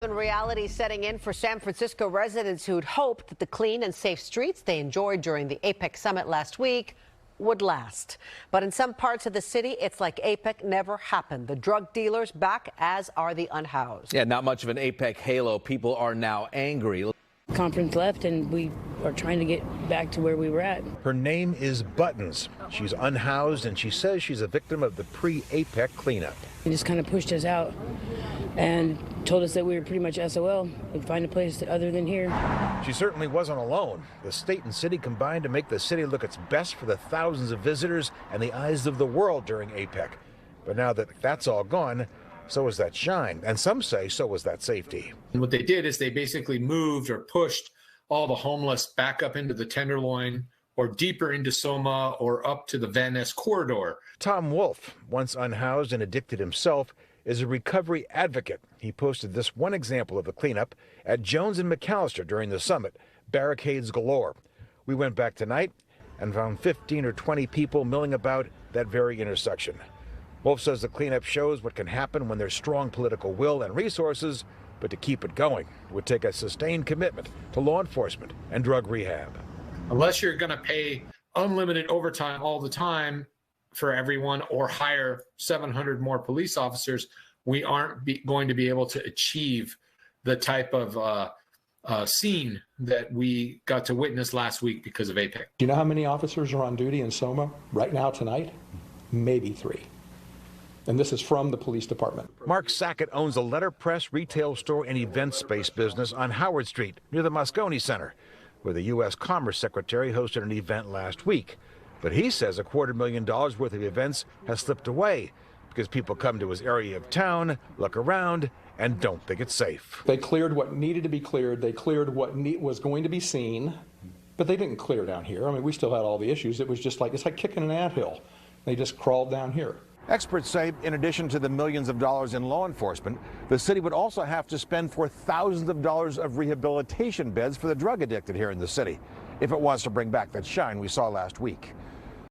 And reality setting in for San Francisco residents who'd hoped that the clean and safe streets they enjoyed during the APEC summit last week would last. But in some parts of the city, it's like APEC never happened. The drug dealers back, as are the unhoused. Yeah, not much of an APEC halo. People are now angry. Conference left, and we are trying to get back to where we were at. Her name is Buttons. She's unhoused, and she says she's a victim of the pre-APEC cleanup. They just kind of pushed us out and told us that we were pretty much SOL and find a place other than here. She certainly wasn't alone. The state and city combined to make the city look its best for the thousands of visitors and the eyes of the world during APEC. But now that that's all gone, so is that shine, and some say so is that safety. And what they did is they basically moved or pushed all the homeless back up into the Tenderloin or deeper into Soma or up to the Van Ness corridor. Tom Wolf, once unhoused and addicted himself, is a recovery advocate. He posted this one example of the cleanup at Jones and McAllister during the summit, barricades galore. We went back tonight and found 15 or 20 people milling about that very intersection. Wolf says the cleanup shows what can happen when there's strong political will and resources, but to keep it going would take a sustained commitment to law enforcement and drug rehab. Unless you're going to pay unlimited overtime all the time for everyone or hire 700 more police officers, we aren't going to be able to achieve the type of scene that we got to witness last week because of APEC. Do you know how many officers are on duty in Soma right now tonight? Maybe 3. And this is from the police department. Mark Sackett owns a letterpress, retail store, and event space business on Howard Street near the Moscone Center, where the U.S. Commerce Secretary hosted an event last week. But he says $250,000 worth of events has slipped away because people come to his area of town, look around, and don't think it's safe. They cleared what needed to be cleared. They cleared what was going to be seen, but they didn't clear down here. I mean, we still had all the issues. It was just like, it's like kicking an anthill. They just crawled down here. Experts say in addition to the millions of dollars in law enforcement, the city would also have to spend for thousands of dollars of rehabilitation beds for the drug addicted here in the city if it wants to bring back that shine we saw last week.